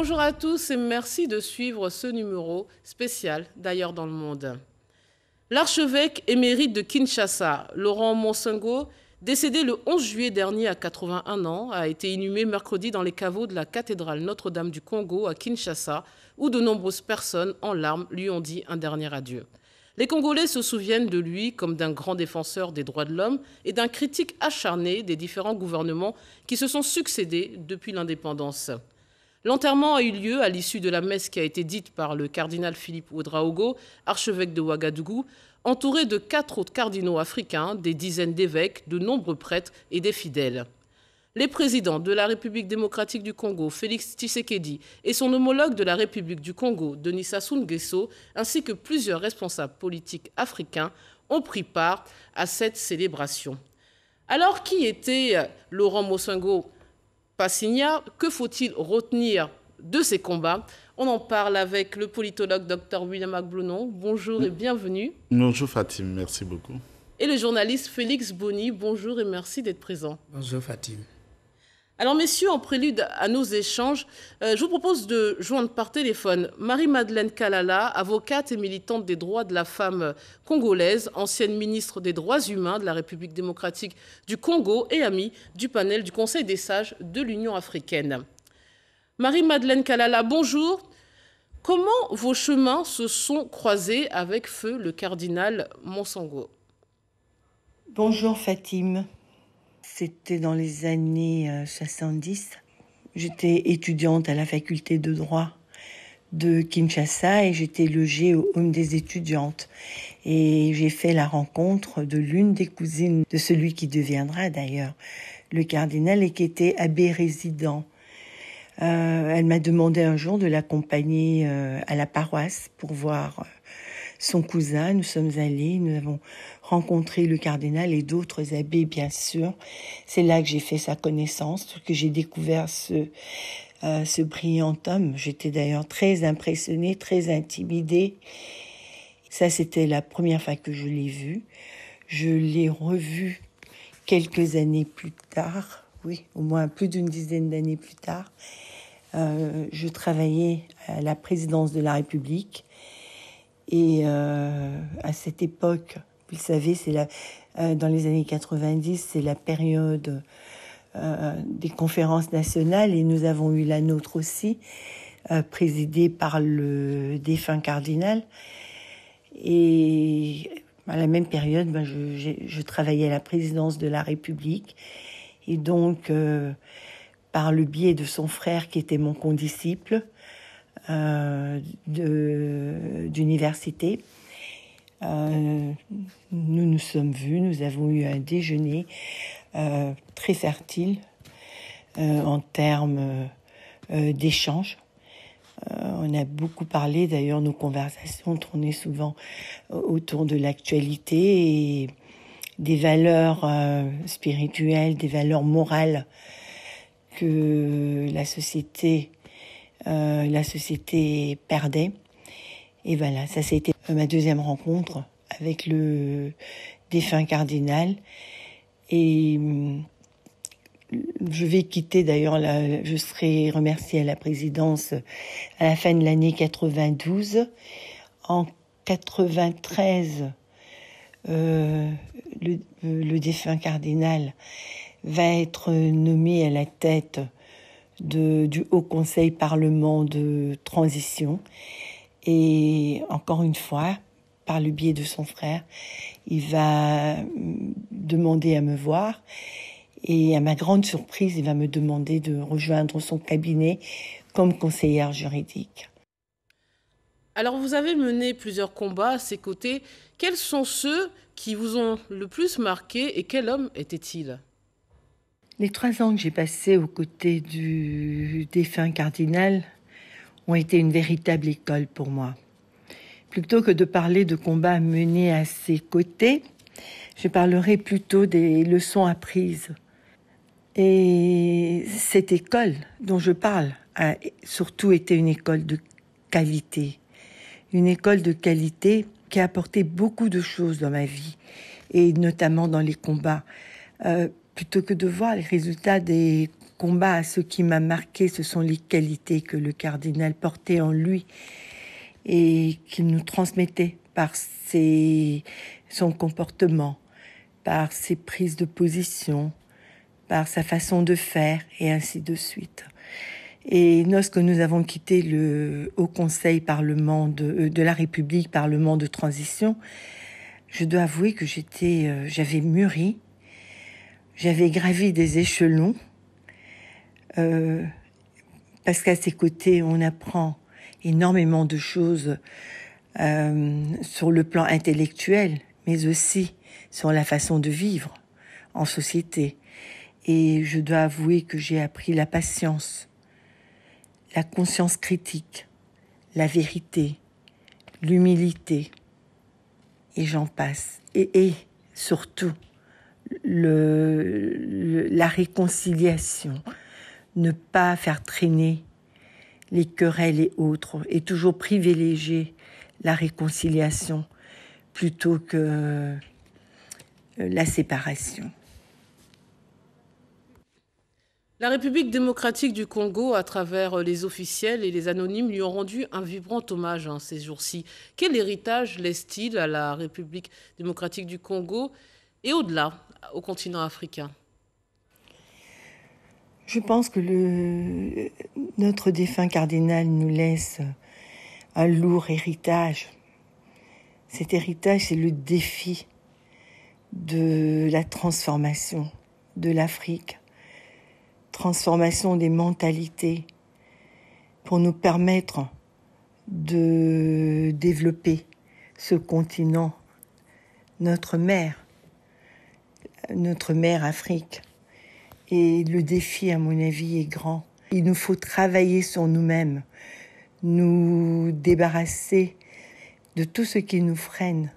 Bonjour à tous et merci de suivre ce numéro spécial d'Ailleurs dans le monde. L'archevêque émérite de Kinshasa, Laurent Monsengo, décédé le 11 juillet dernier à 81 ans, a été inhumé mercredi dans les caveaux de la cathédrale Notre-Dame du Congo à Kinshasa, où de nombreuses personnes en larmes lui ont dit un dernier adieu. Les Congolais se souviennent de lui comme d'un grand défenseur des droits de l'homme et d'un critique acharné des différents gouvernements qui se sont succédés depuis l'indépendance. L'enterrement a eu lieu à l'issue de la messe qui a été dite par le cardinal Philippe Ouedraogo, archevêque de Ouagadougou, entouré de 4 autres cardinaux africains, des dizaines d'évêques, de nombreux prêtres et des fidèles. Les présidents de la République démocratique du Congo, Félix Tshisekedi, et son homologue de la République du Congo, Denis Sassou Nguesso, ainsi que plusieurs responsables politiques africains, ont pris part à cette célébration. Alors, qui était Laurent Monsengo Passigna? Que faut-il retenir de ces combats? On en parle avec le politologue Dr William Agblounon. Bonjour et bienvenue. Bonjour Fatim, merci beaucoup. Et le journaliste Félix Boni. Bonjour et merci d'être présent. Bonjour Fatim. Alors messieurs, en prélude à nos échanges, je vous propose de joindre par téléphone Marie-Madeleine Kalala, avocate et militante des droits de la femme congolaise, ancienne ministre des droits humains de la République démocratique du Congo et amie du panel du Conseil des sages de l'Union africaine. Marie-Madeleine Kalala, bonjour. Comment vos chemins se sont croisés avec feu le cardinal Monsengo? Bonjour Fatim. C'était dans les années 70. J'étais étudiante à la faculté de droit de Kinshasa et j'étais logée au home des étudiantes. Et j'ai fait la rencontre de l'une des cousines de celui qui deviendra d'ailleurs le cardinal et qui était abbé résident. Elle m'a demandé un jour de l'accompagner à la paroisse pour voir son cousin. Nous sommes allés, nous avons rencontré le cardinal et d'autres abbés, bien sûr. C'est là que j'ai fait sa connaissance, que j'ai découvert ce brillant homme. J'étais d'ailleurs très impressionnée, très intimidée. Ça, c'était la première fois que je l'ai vu. Je l'ai revu quelques années plus tard, oui, au moins plus d'une dizaine d'années plus tard. Je travaillais à la présidence de la République. Et à cette époque, vous le savez, dans les années 90, c'est la période des conférences nationales et nous avons eu la nôtre aussi, présidée par le défunt cardinal. Et à la même période, je travaillais à la présidence de la République. Et donc, par le biais de son frère qui était mon condisciple, d'université. Nous nous sommes vus, nous avons eu un déjeuner très fertile en termes d'échanges. On a beaucoup parlé, d'ailleurs nos conversations tournaient souvent autour de l'actualité et des valeurs spirituelles, des valeurs morales que la société perdait. Et voilà, ça c'était ma deuxième rencontre avec le défunt cardinal. Et je vais quitter d'ailleurs, je serai remerciée à la présidence à la fin de l'année 92. En 93, le défunt cardinal va être nommé à la tête du Haut Conseil Parlement de transition. Et encore une fois, par le biais de son frère, il va demander à me voir. Et à ma grande surprise, il va me demander de rejoindre son cabinet comme conseillère juridique. Alors, vous avez mené plusieurs combats à ses côtés. Quels sont ceux qui vous ont le plus marqué et quel homme était-il? Les 3 ans que j'ai passés aux côtés du défunt cardinal ont été une véritable école pour moi. Plutôt que de parler de combats menés à ses côtés, je parlerai plutôt des leçons apprises. Et cette école dont je parle a surtout été une école de qualité. Une école de qualité qui a apporté beaucoup de choses dans ma vie, et notamment dans les combats. Plutôt que de voir les résultats des combat, ce qui m'a marqué, ce sont les qualités que le cardinal portait en lui et qu'il nous transmettait par son comportement, par ses prises de position, par sa façon de faire, et ainsi de suite. Et lorsque nous avons quitté le Haut Conseil Parlement de la République, Parlement de transition, je dois avouer que j'avais mûri, j'avais gravi des échelons, parce qu'à ses côtés, on apprend énormément de choses sur le plan intellectuel, mais aussi sur la façon de vivre en société. Et je dois avouer que j'ai appris la patience, la conscience critique, la vérité, l'humilité, et j'en passe. Et surtout, la réconciliation, ne pas faire traîner les querelles et autres, et toujours privilégier la réconciliation plutôt que la séparation. La République démocratique du Congo, à travers les officiels et les anonymes, lui ont rendu un vibrant hommage ces jours-ci. Quel héritage laisse-t-il à la République démocratique du Congo et au-delà, au continent africain? Je pense que notre défunt cardinal nous laisse un lourd héritage. Cet héritage, c'est le défi de la transformation de l'Afrique, transformation des mentalités pour nous permettre de développer ce continent, notre mère Afrique. Et le défi, à mon avis, est grand. Il nous faut travailler sur nous-mêmes, nous débarrasser de tout ce qui nous freine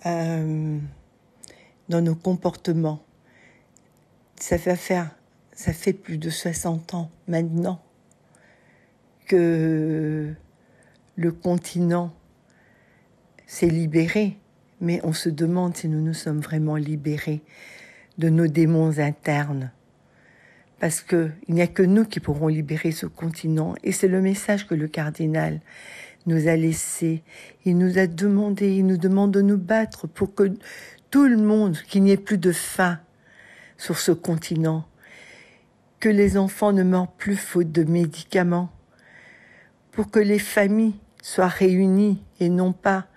dans nos comportements. Ça fait plus de 60 ans maintenant que le continent s'est libéré, mais on se demande si nous nous sommes vraiment libérés de nos démons internes. Parce qu'il n'y a que nous qui pourrons libérer ce continent. Et c'est le message que le cardinal nous a laissé. Il nous demande de nous battre pour que tout le monde, qu'il n'y ait plus de faim sur ce continent, que les enfants ne meurent plus faute de médicaments, pour que les familles soient réunies et non pas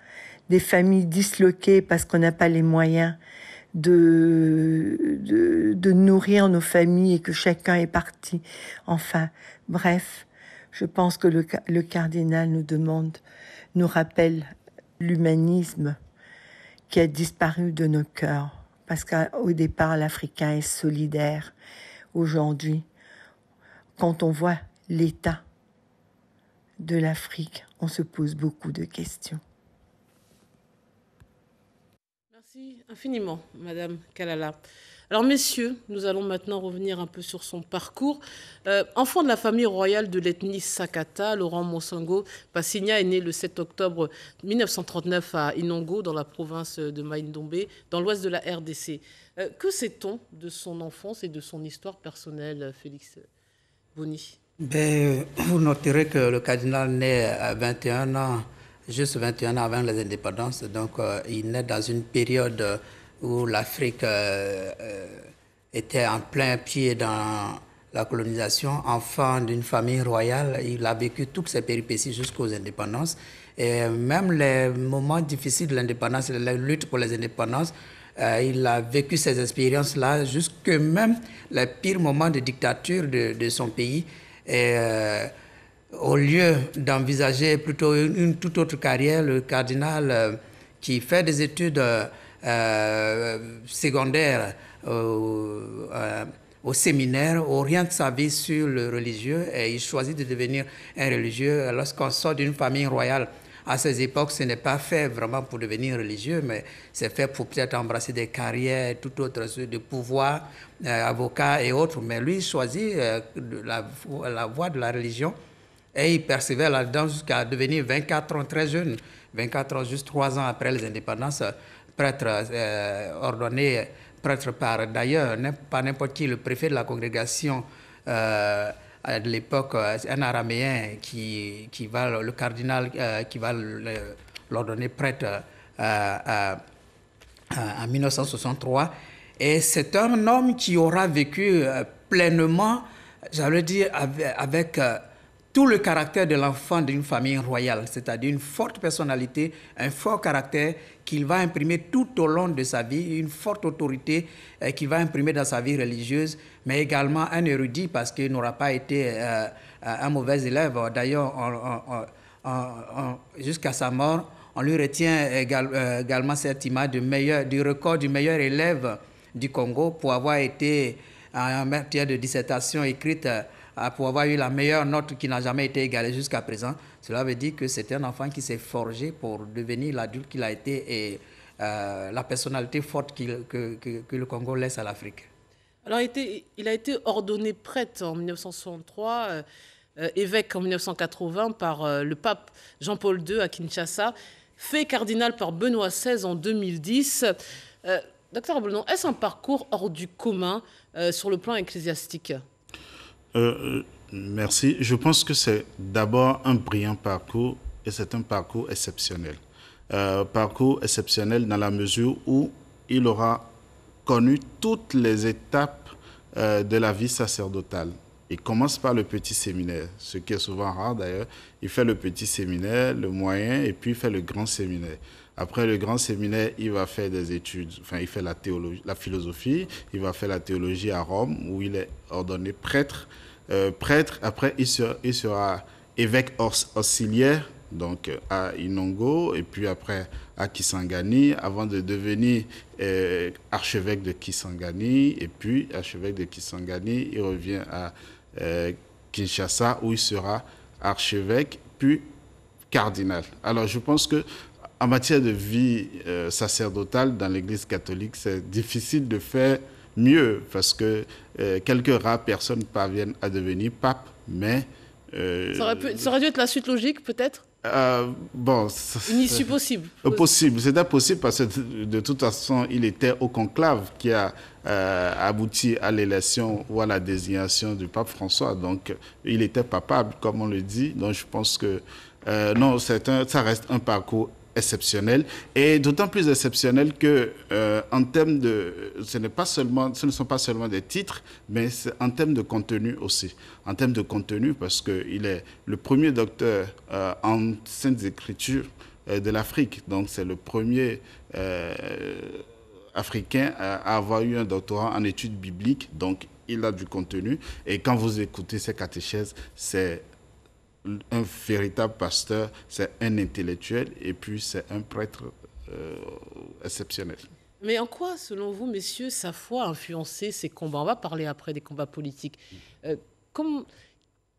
des familles disloquées parce qu'on n'a pas les moyens de nourrir nos familles et que chacun est parti. Enfin, bref, je pense que le cardinal nous rappelle l'humanisme qui a disparu de nos cœurs. Parce qu'au départ, l'Africain est solidaire. Aujourd'hui, quand on voit l'état de l'Afrique, on se pose beaucoup de questions. Merci infiniment, Madame Kalala. Alors, messieurs, nous allons maintenant revenir un peu sur son parcours. Enfant de la famille royale de l'ethnie Sakata, Laurent Monsengo Passigna est né le 7 octobre 1939 à Inongo, dans la province de Maïndombe, dans l'ouest de la RDC. Que sait-on de son enfance et de son histoire personnelle, Félix Boni? Vous noterez que le cardinal naît à 21 ans, juste 21 ans avant les indépendances. Donc, il naît dans une période où l'Afrique était en plein pied dans la colonisation. Enfant d'une famille royale, il a vécu toutes ces péripéties jusqu'aux indépendances. Et même les moments difficiles de l'indépendance, la lutte pour les indépendances, il a vécu ces expériences-là jusque même les pires moments de dictature de son pays. Et au lieu d'envisager plutôt une toute autre carrière, le cardinal qui fait des études secondaires au séminaire, oriente sa vie sur le religieux et il choisit de devenir un religieux. Lorsqu'on sort d'une famille royale, à ces époques, ce n'est pas fait vraiment pour devenir religieux, mais c'est fait pour peut-être embrasser des carrières, tout autre, de pouvoir, avocat et autres. Mais lui, il choisit la voie de la religion et il persévère là-dedans jusqu'à devenir 24 ans, très jeune, 24 ans, juste 3 ans après les indépendances, prêtre ordonné prêtre par d'ailleurs, pas n'importe qui, le préfet de la congrégation de l'époque, un araméen qui va, le cardinal qui va l'ordonner prêtre en 1963. Et c'est un homme qui aura vécu pleinement, j'allais dire, avec tout le caractère de l'enfant d'une famille royale, c'est-à-dire une forte personnalité, un fort caractère qu'il va imprimer tout au long de sa vie, une forte autorité qu'il va imprimer dans sa vie religieuse, mais également un érudit parce qu'il n'aura pas été un mauvais élève. D'ailleurs, jusqu'à sa mort, on lui retient également cette image du record du meilleur élève du Congo pour avoir été en matière de dissertation écrite, pour avoir eu la meilleure note qui n'a jamais été égalée jusqu'à présent. Cela veut dire que c'est un enfant qui s'est forgé pour devenir l'adulte qu'il a été et la personnalité forte que le Congo laisse à l'Afrique. Alors, il a été ordonné prêtre en 1963, évêque en 1980 par le pape Jean-Paul II à Kinshasa, fait cardinal par Benoît XVI en 2010. Docteur Ablonon, est-ce un parcours hors du commun sur le plan ecclésiastique? Merci. Je pense que c'est d'abord un brillant parcours et c'est un parcours exceptionnel. Parcours exceptionnel dans la mesure où il aura connu toutes les étapes de la vie sacerdotale. Il commence par le petit séminaire, ce qui est souvent rare d'ailleurs. Il fait le petit séminaire, le moyen, et puis il fait le grand séminaire. Après le grand séminaire, il va faire des études, enfin il fait la théologie, la philosophie, il va faire la théologie à Rome, où il est ordonné prêtre. Après il sera évêque auxiliaire, donc à Inongo, et puis après à Kisangani, avant de devenir archevêque de Kisangani, et puis archevêque de Kisangani, il revient à Kinshasa, où il sera archevêque, puis cardinal. Alors je pense que en matière de vie sacerdotale dans l'Église catholique, c'est difficile de faire mieux, parce que quelques rares personnes parviennent à devenir pape, mais... ça aurait dû être la suite logique, peut-être? Bon, une issue possible. Possible. C'était possible parce que de toute façon, il était au conclave qui a abouti à l'élection ou à la désignation du pape François. Donc, il était papable, comme on le dit. Donc, je pense que non, ça reste un parcours exceptionnel, et d'autant plus exceptionnel que en termes de, ce ne sont pas seulement des titres, mais en termes de contenu aussi. En termes de contenu, parce qu'il est le premier docteur en Saintes Écritures de l'Afrique. Donc c'est le premier Africain à avoir eu un doctorat en études bibliques. Donc il a du contenu. Et quand vous écoutez ces catéchèses, c'est un véritable pasteur, c'est un intellectuel, et puis c'est un prêtre exceptionnel. Mais en quoi, selon vous, messieurs, sa foi a influencé ces combats? On va parler après des combats politiques.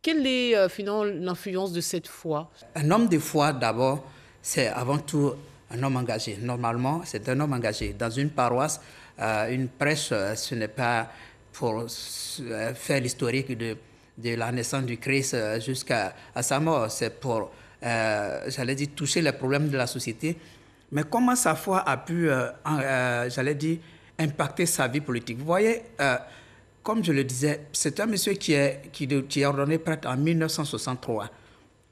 Quelle est finalement l'influence de cette foi? Un homme de foi, d'abord, c'est avant tout un homme engagé. Normalement, c'est un homme engagé. Dans une paroisse, une prêche, ce n'est pas pour faire l'historique de la naissance du Christ jusqu'à sa mort. C'est pour, j'allais dire, toucher les problèmes de la société. Mais comment sa foi a pu, j'allais dire, impacter sa vie politique? Vous voyez, comme je le disais, c'est un monsieur qui est ordonné prêtre en 1963,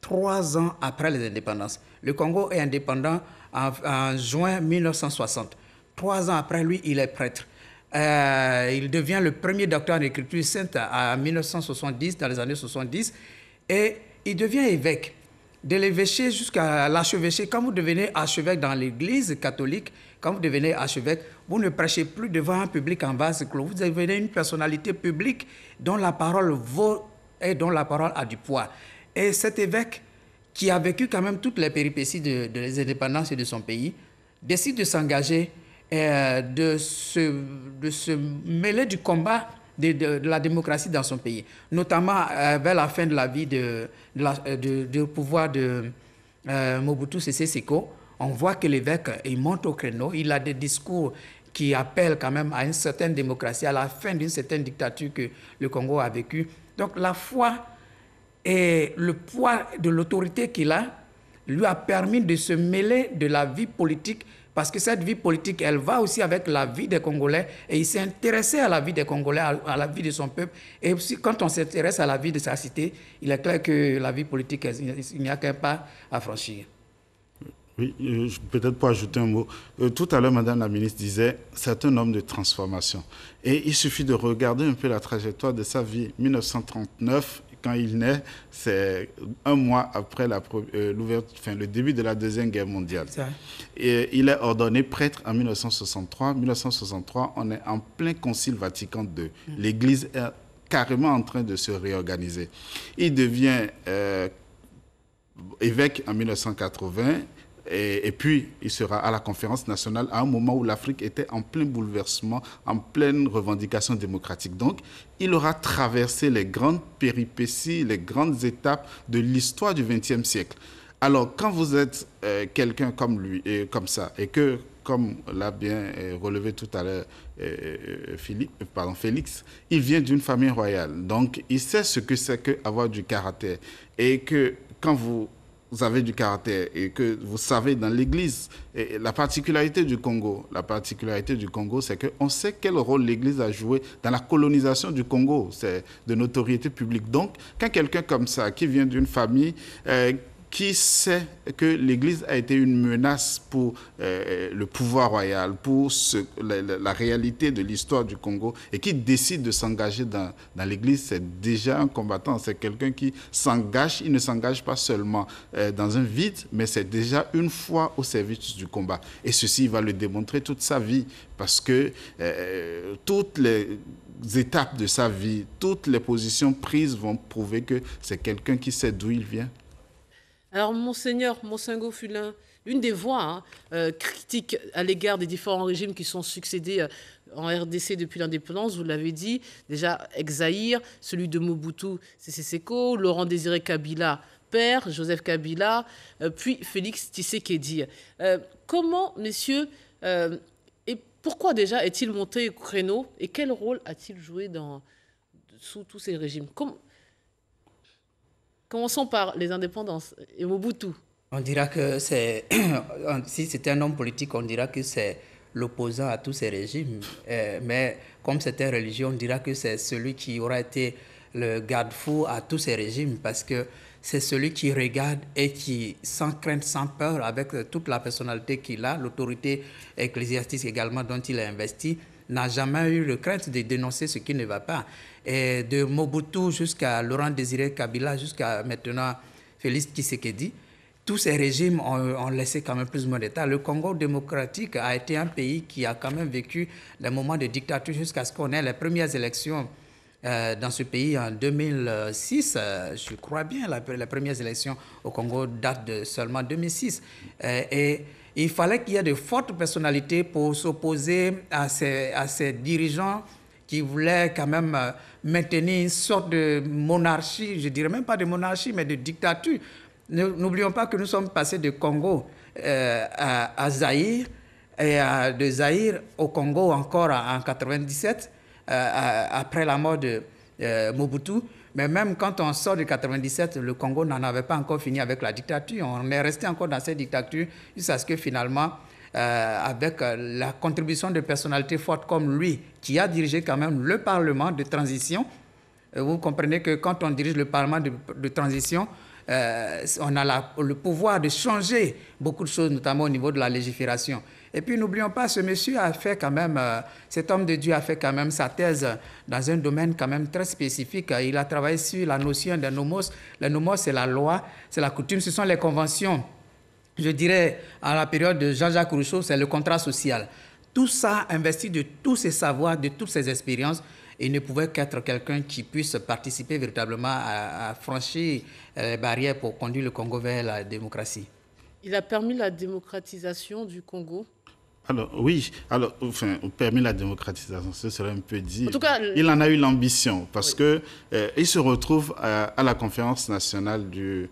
3 ans après les indépendances. Le Congo est indépendant en juin 1960. 3 ans après lui, il est prêtre. Il devient le premier docteur en écriture sainte en 1970, dans les années 70, et il devient évêque. De l'évêché jusqu'à l'archevêché, quand vous devenez archevêque dans l'Église catholique, quand vous devenez archevêque, vous ne prêchez plus devant un public en vase clos. Vous devenez une personnalité publique dont la parole vaut et dont la parole a du poids. Et cet évêque, qui a vécu quand même toutes les péripéties de l'indépendance et de son pays, décide de s'engager, de se mêler du combat de la démocratie dans son pays, notamment vers la fin de la vie du pouvoir de Mobutu Sese Seko. On voit que l'évêque, il monte au créneau, il a des discours qui appellent quand même à une certaine démocratie, à la fin d'une certaine dictature que le Congo a vécue. Donc la foi et le poids de l'autorité qu'il a lui a permis de se mêler de la vie politique parce que cette vie politique, elle va aussi avec la vie des Congolais, et il s'est intéressé à la vie des Congolais, à la vie de son peuple. Et aussi, quand on s'intéresse à la vie de sa cité, il est clair que la vie politique, il n'y a qu'un pas à franchir. Oui, peut-être pour ajouter un mot. Tout à l'heure, Madame la ministre disait, c'est un homme de transformation. Et il suffit de regarder un peu la trajectoire de sa vie. 1939, quand il naît, c'est un mois après le début de la Deuxième Guerre mondiale. Et il est ordonné prêtre en 1963. 1963, on est en plein Concile Vatican II. L'Église est carrément en train de se réorganiser. Il devient évêque en 1980. Et puis, il sera à la conférence nationale à un moment où l'Afrique était en plein bouleversement, en pleine revendication démocratique. Donc, il aura traversé les grandes péripéties, les grandes étapes de l'histoire du XXe siècle. Alors, quand vous êtes quelqu'un comme lui, et comme ça, et que, comme l'a bien relevé tout à l'heure Félix, il vient d'une famille royale. Donc, il sait ce que c'est qu'avoir du caractère. Et que quand vous avez du caractère et que vous savez dans l'Église, la particularité du Congo, c'est qu'on sait quel rôle l'Église a joué dans la colonisation du Congo, c'est de notoriété publique. Donc, quand quelqu'un comme ça, qui vient d'une famille qui sait que l'Église a été une menace pour le pouvoir royal, pour la réalité de l'histoire du Congo, et qui décide de s'engager dans l'Église, c'est déjà un combattant. C'est quelqu'un qui s'engage, il ne s'engage pas seulement dans un vide, mais c'est déjà une foi au service du combat. Et ceci, il va le démontrer toute sa vie, parce que toutes les étapes de sa vie, toutes les positions prises vont prouver que c'est quelqu'un qui sait d'où il vient. Alors, Monseigneur Monsengo Fulin, une des voix critiques à l'égard des différents régimes qui sont succédés en RDC depuis l'indépendance, vous l'avez dit, déjà ex-Zaïre, celui de Mobutu Sese Seko, Laurent Désiré Kabila, père, Joseph Kabila, puis Félix Tshisekedi. Comment, messieurs, et pourquoi déjà est-il monté au créneau et quel rôle a-t-il joué sous tous ces régimes? Commençons par les indépendances et Mobutu. On dira que c'est, si c'était un homme politique, on dira que c'est l'opposant à tous ces régimes. Mais comme c'était religieux, on dira que c'est celui qui aura été le garde-fou à tous ces régimes, parce que c'est celui qui regarde et qui, sans crainte, sans peur, avec toute la personnalité qu'il a, l'autorité ecclésiastique également dont il est investi, n'a jamais eu le crainte de dénoncer ce qui ne va pas. Et de Mobutu jusqu'à Laurent Désiré Kabila, jusqu'à maintenant Félix Tshisekedi, tous ces régimes ont laissé quand même plus ou moins d'État. Le Congo démocratique a été un pays qui a quand même vécu des moments de dictature jusqu'à ce qu'on ait les premières élections dans ce pays en 2006. Je crois bien, les premières élections au Congo datent de seulement 2006. Et il fallait qu'il y ait de fortes personnalités pour s'opposer à ces dirigeants qui voulaient quand même maintenir une sorte de monarchie, je dirais même pas de monarchie, mais de dictature. N'oublions pas que nous sommes passés de Congo à Zaïre, et de Zaïre au Congo encore en 97, après la mort de Mobutu. Mais même quand on sort de 97, le Congo n'en avait pas encore fini avec la dictature. On est resté encore dans cette dictature jusqu'à ce que finalement, avec la contribution de personnalités fortes comme lui, qui a dirigé quand même le Parlement de transition, vous comprenez que quand on dirige le Parlement de transition, on a le pouvoir de changer beaucoup de choses, notamment au niveau de la légifération. Et puis, n'oublions pas, ce monsieur a fait quand même, cet homme de Dieu a fait quand même sa thèse dans un domaine quand même très spécifique. Il a travaillé sur la notion des nomos. Les nomos, c'est la loi, c'est la coutume, ce sont les conventions. Je dirais, à la période de Jean-Jacques Rousseau, c'est le contrat social. Tout ça investi de tous ses savoirs, de toutes ses expériences, il ne pouvait qu'être quelqu'un qui puisse participer véritablement à franchir les barrières pour conduire le Congo vers la démocratie. Il a permis la démocratisation du Congo? Alors, oui, permis la démocratisation, ce serait un peu dit. En tout cas, il en a eu l'ambition, parce que il se retrouve à la conférence nationale du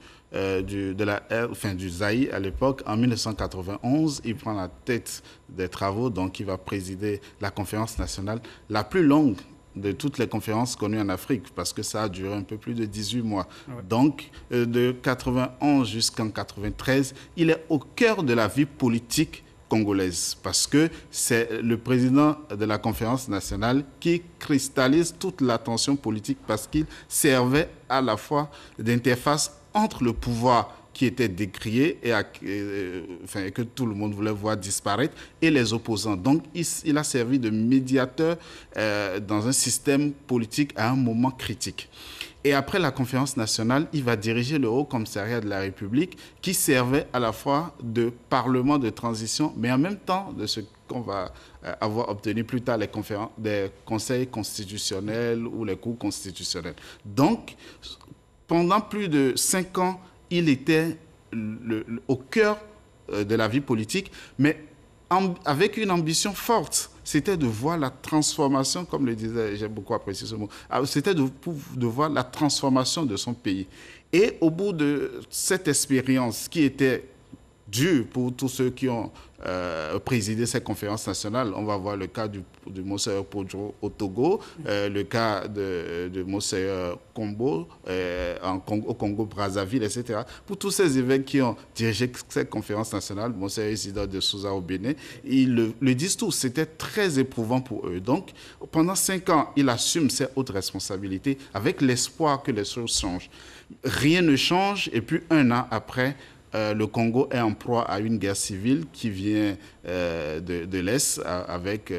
Zaïre à l'époque, en 1991. Il prend la tête des travaux, donc il va présider la conférence nationale la plus longue de toutes les conférences connues en Afrique, parce que ça a duré un peu plus de 18 mois. Ouais. Donc, de 91 jusqu'en 93, il est au cœur de la vie politique congolaise, parce que c'est le président de la conférence nationale qui cristallise toute l'attention politique, parce qu'il servait à la fois d'interface entre le pouvoir qui était décrié et que tout le monde voulait voir disparaître, et les opposants. Donc, il a servi de médiateur dans un système politique à un moment critique. Et après la conférence nationale, il va diriger le Haut Commissariat de la République, qui servait à la fois de parlement de transition, mais en même temps de ce qu'on va avoir obtenu plus tard, des conseils constitutionnels ou les cours constitutionnels. Donc, pendant plus de 5 ans, il était au cœur de la vie politique, mais avec une ambition forte. C'était de voir la transformation, comme le disait, j'ai beaucoup apprécié ce mot, c'était de voir la transformation de son pays. Et au bout de cette expérience qui était dure pour tous ceux qui ont présidé ces conférences nationales, on va voir le cas de Monseigneur Podjo au Togo, le cas de Monseigneur Kombo au Congo-Brazzaville, etc. Pour tous ces évêques qui ont dirigé ces conférences nationales, Monseigneur Isidore de Souza au Bénin, ils le disent tous, c'était très éprouvant pour eux. Donc, pendant 5 ans, il assume ses hautes responsabilités avec l'espoir que les choses changent. Rien ne change, et puis 1 an après, le Congo est en proie à une guerre civile qui vient de l'Est avec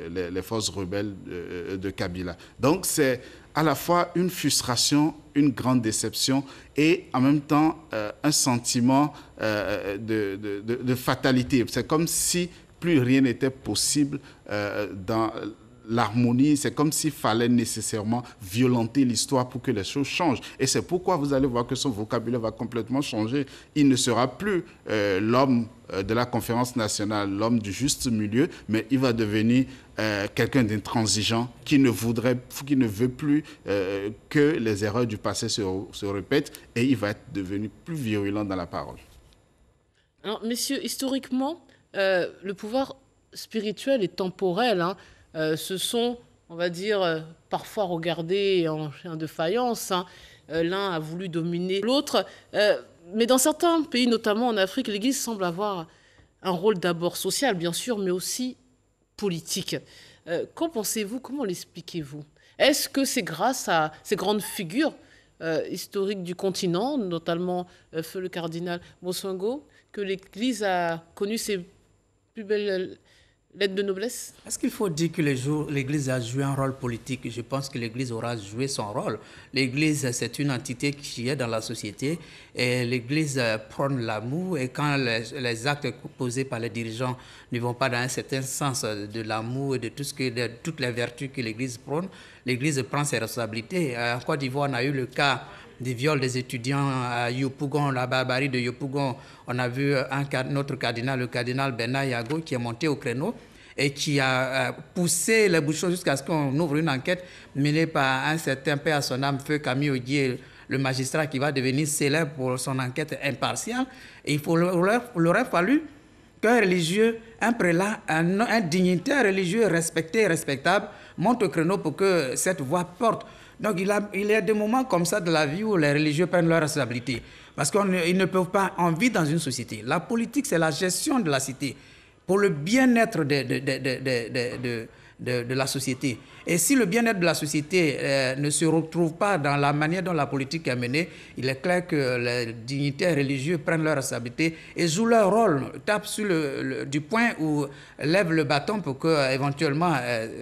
les forces rebelles de Kabila. Donc c'est à la fois une frustration, une grande déception et en même temps un sentiment de fatalité. C'est comme si plus rien n'était possible dans l'harmonie, c'est comme s'il fallait nécessairement violenter l'histoire pour que les choses changent. Et c'est pourquoi vous allez voir que son vocabulaire va complètement changer. Il ne sera plus l'homme de la conférence nationale, l'homme du juste milieu, mais il va devenir quelqu'un d'intransigeant qui ne veut plus que les erreurs du passé se répètent, et il va être devenu plus virulent dans la parole. Alors, messieurs, historiquement, le pouvoir spirituel est temporel, hein. Ce sont, on va dire, parfois regardés en chien de faïence. Hein. L'un a voulu dominer l'autre. Mais dans certains pays, notamment en Afrique, l'Église semble avoir un rôle d'abord social, bien sûr, mais aussi politique. Qu'en pensez-vous? Comment l'expliquez-vous? Est-ce que c'est grâce à ces grandes figures historiques du continent, notamment feu le cardinal Moswengo, que l'Église a connu ses plus belles lettres de noblesse? Est-ce qu'il faut dire que l'Église a joué un rôle politique? Je pense que l'Église aura joué son rôle. L'Église, c'est une entité qui est dans la société, et l'Église prône l'amour, et quand les actes posés par les dirigeants ne vont pas dans un certain sens de l'amour et de toutes les vertus que l'Église prône, l'Église prend ses responsabilités. En Côte d'Ivoire, on a eu le cas des viols des étudiants à Yopougon, la barbarie de Yopougon. On a vu notre cardinal, le cardinal Bernard Yago, qui est monté au créneau et qui a poussé les bouchons jusqu'à ce qu'on ouvre une enquête menée par un certain père à son âme, feu Camille Odier, le magistrat qui va devenir célèbre pour son enquête impartiale. Et il aurait fallu qu'un religieux, un prélat, un dignitaire religieux respecté et respectable monte au créneau pour que cette voix porte. Donc il y a des moments comme ça de la vie où les religieux prennent leur responsabilité. Parce qu'ils ne peuvent pas, on vit dans une société. La politique, c'est la gestion de la cité pour le bien-être de la société. Et si le bien-être de la société ne se retrouve pas dans la manière dont la politique est menée, il est clair que les dignitaires religieux prennent leur responsabilité et jouent leur rôle, tapent sur du poing ou lèvent le bâton pour que éventuellement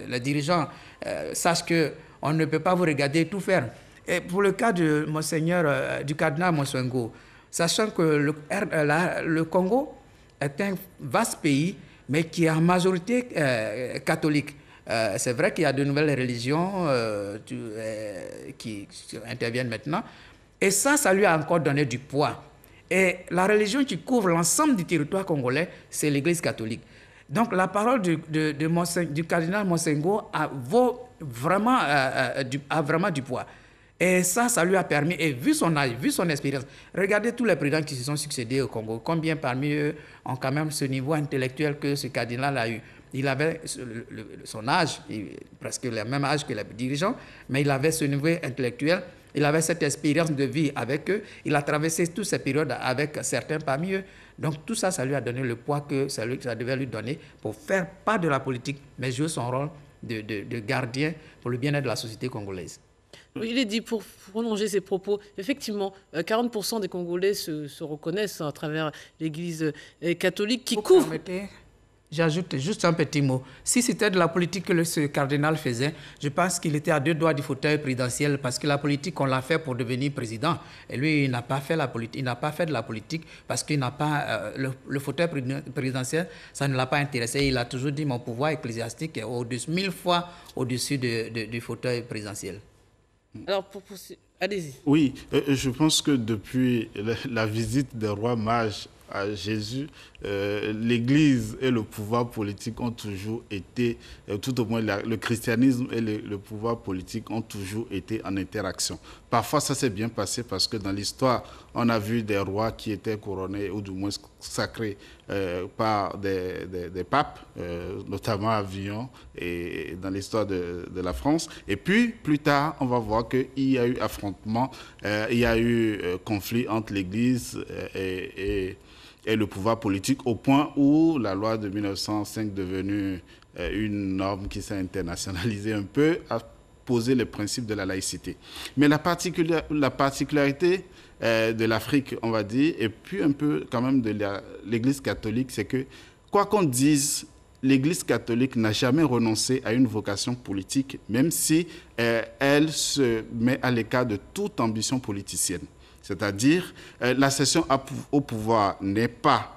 les dirigeants sachent qu'on ne peut pas vous regarder et tout faire. Et pour le cas de Monseigneur, du cardinal Moswengo, sachant que le Congo est un vaste pays, mais qui est en majorité catholique. C'est vrai qu'il y a de nouvelles religions qui interviennent maintenant. Et ça lui a encore donné du poids. Et la religion qui couvre l'ensemble du territoire congolais, c'est l'Église catholique. Donc la parole du cardinal Moswengo a vraiment du poids. Et ça lui a permis, et vu son âge, vu son expérience, regardez tous les présidents qui se sont succédés au Congo. Combien parmi eux ont quand même ce niveau intellectuel que ce cardinal a eu? Il avait son âge, presque le même âge que les dirigeants, mais il avait ce niveau intellectuel. Il avait cette expérience de vie avec eux. Il a traversé toutes ces périodes avec certains parmi eux. Donc tout ça, ça lui a donné le poids que ça devait lui donner pour faire pas de la politique, mais jouer son rôle de gardien pour le bien-être de la société congolaise. Oui, il est dit, pour prolonger ses propos, effectivement, 40% des Congolais se reconnaissent à travers l'Église catholique qui couvre... J'ajoute juste un petit mot. Si c'était de la politique que ce cardinal faisait, je pense qu'il était à 2 doigts du fauteuil présidentiel parce que la politique, on l'a fait pour devenir président. Et lui, il n'a pas fait la politique. Il n'a pas fait de la politique parce qu'il n'a pas... le fauteuil présidentiel, ça ne l'a pas intéressé. Il a toujours dit mon pouvoir ecclésiastique est 1000 fois au-dessus du fauteuil présidentiel. Alors, allez-y. Oui, je pense que depuis la visite des rois mages à Jésus, l'Église et le pouvoir politique ont toujours été, tout au moins le christianisme et le pouvoir politique ont toujours été en interaction. Parfois, ça s'est bien passé parce que dans l'histoire, on a vu des rois qui étaient couronnés ou du moins sacrés par des papes, notamment à Avignon et dans l'histoire de la France. Et puis, plus tard, on va voir qu'il y a eu affrontement, il y a eu conflit entre l'Église et le pouvoir politique au point où la loi de 1905, devenue une norme qui s'est internationalisée un peu, a posé le principe de la laïcité. Mais la particularité de l'Afrique, on va dire, et puis un peu quand même de l'Église catholique, c'est que, quoi qu'on dise, l'Église catholique n'a jamais renoncé à une vocation politique, même si elle se met à l'écart de toute ambition politicienne. C'est-à-dire, l'accession au pouvoir n'est pas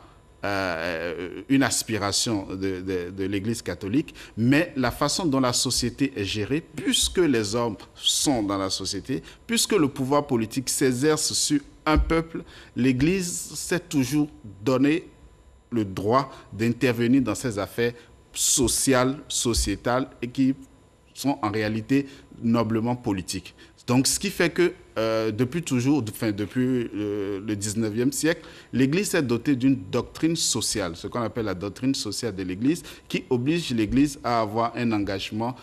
une aspiration de l'Église catholique, mais la façon dont la société est gérée, puisque les hommes sont dans la société, puisque le pouvoir politique s'exerce sur un peuple, l'Église s'est toujours donné le droit d'intervenir dans ces affaires sociales, sociétales, et qui sont en réalité noblement politiques. Donc, ce qui fait que depuis toujours, depuis le 19e siècle, l'Église s'est dotée d'une doctrine sociale, ce qu'on appelle la doctrine sociale de l'Église, qui oblige l'Église à avoir un engagement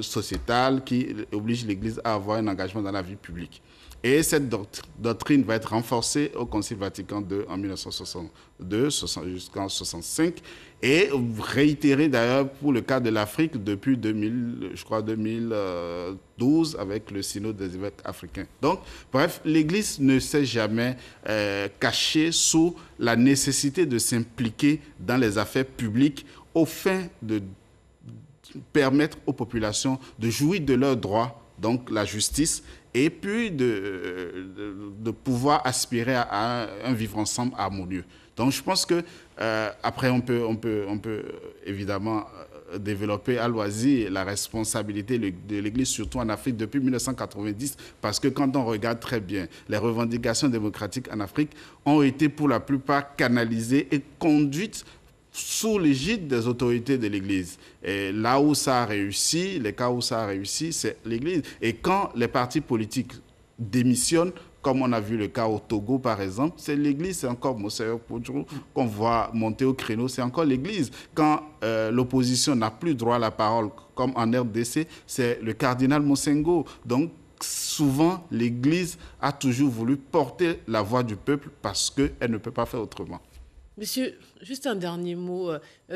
sociétal, qui oblige l'Église à avoir un engagement dans la vie publique. Et cette doctrine va être renforcée au Concile Vatican II en 1962 jusqu'en 1965 et réitérée d'ailleurs pour le cas de l'Afrique depuis 2012 avec le Synode des évêques africains. Donc, bref, l'Église ne s'est jamais cachée sous la nécessité de s'impliquer dans les affaires publiques au fin de permettre aux populations de jouir de leurs droits, donc la justice, et puis de pouvoir aspirer à un vivre ensemble harmonieux. Donc je pense que après on peut évidemment développer à loisir la responsabilité de l'Église, surtout en Afrique depuis 1990, parce que quand on regarde très bien, les revendications démocratiques en Afrique ont été pour la plupart canalisées et conduites sous l'égide des autorités de l'Église. Et là où ça a réussi, les cas où ça a réussi, c'est l'Église. Et quand les partis politiques démissionnent, comme on a vu le cas au Togo par exemple, c'est l'Église, c'est encore Monseigneur Poudjou qu'on voit monter au créneau, c'est encore l'Église. Quand l'opposition n'a plus droit à la parole, comme en RDC, c'est le cardinal Monsengo. Donc, souvent, l'Église a toujours voulu porter la voix du peuple parce qu'elle ne peut pas faire autrement. Monsieur, juste un dernier mot.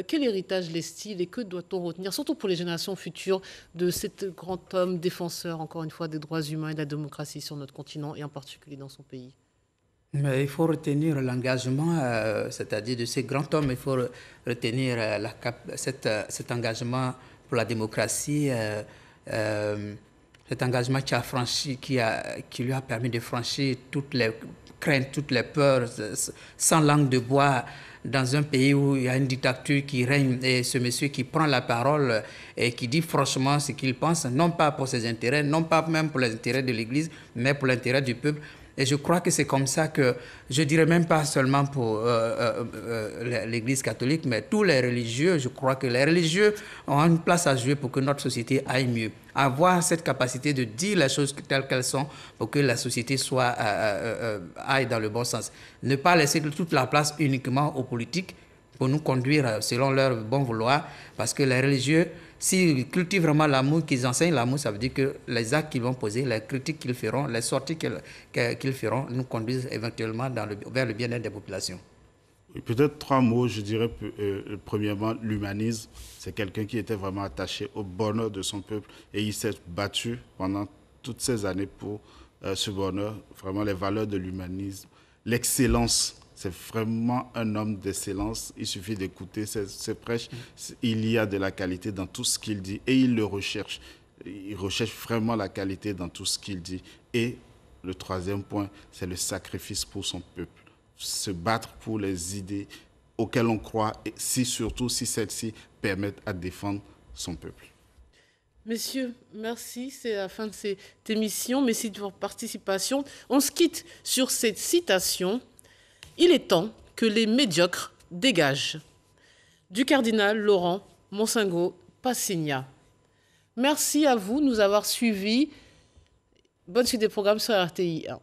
Quel héritage laisse-t-il et que doit-on retenir, surtout pour les générations futures, de cet grand homme défenseur, encore une fois, des droits humains et de la démocratie sur notre continent et en particulier dans son pays? Mais il faut retenir l'engagement, c'est-à-dire de ces grands hommes, il faut retenir cet engagement pour la démocratie, cet engagement qui lui a permis de franchir toutes les craintes, toutes les peurs, sans langue de bois, dans un pays où il y a une dictature qui règne, et ce monsieur qui prend la parole et qui dit franchement ce qu'il pense, non pas pour ses intérêts, non pas même pour les intérêts de l'Église, mais pour l'intérêt du peuple. Et je crois que c'est comme ça que, je dirais même pas seulement pour l'Église catholique, mais tous les religieux, je crois que les religieux ont une place à jouer pour que notre société aille mieux. Avoir cette capacité de dire les choses telles qu'elles sont pour que la société aille dans le bon sens. Ne pas laisser toute la place uniquement aux politiques pour nous conduire selon leur bon vouloir, parce que les religieux, S'ils cultivent vraiment l'amour, qu'ils enseignent l'amour, ça veut dire que les actes qu'ils vont poser, les critiques qu'ils feront, les sorties qu'ils feront, nous conduisent éventuellement vers le bien-être des populations. Peut-être 3 mots, je dirais. Premièrement, l'humanisme. C'est quelqu'un qui était vraiment attaché au bonheur de son peuple et il s'est battu pendant toutes ces années pour ce bonheur. Vraiment, les valeurs de l'humanisme. L'excellence. C'est vraiment un homme d'excellence. Il suffit d'écouter ses prêches. Il y a de la qualité dans tout ce qu'il dit et il le recherche. Il recherche vraiment la qualité dans tout ce qu'il dit. Et le 3e point, c'est le sacrifice pour son peuple. Se battre pour les idées auxquelles on croit, et surtout si celles-ci permettent à défendre son peuple. Messieurs, merci. C'est la fin de cette émission. Merci de votre participation. On se quitte sur cette citation. Il est temps que les médiocres dégagent. Du cardinal Laurent Monsengo Passigna. Merci à vous de nous avoir suivis. Bonne suite des programmes sur RTI 1.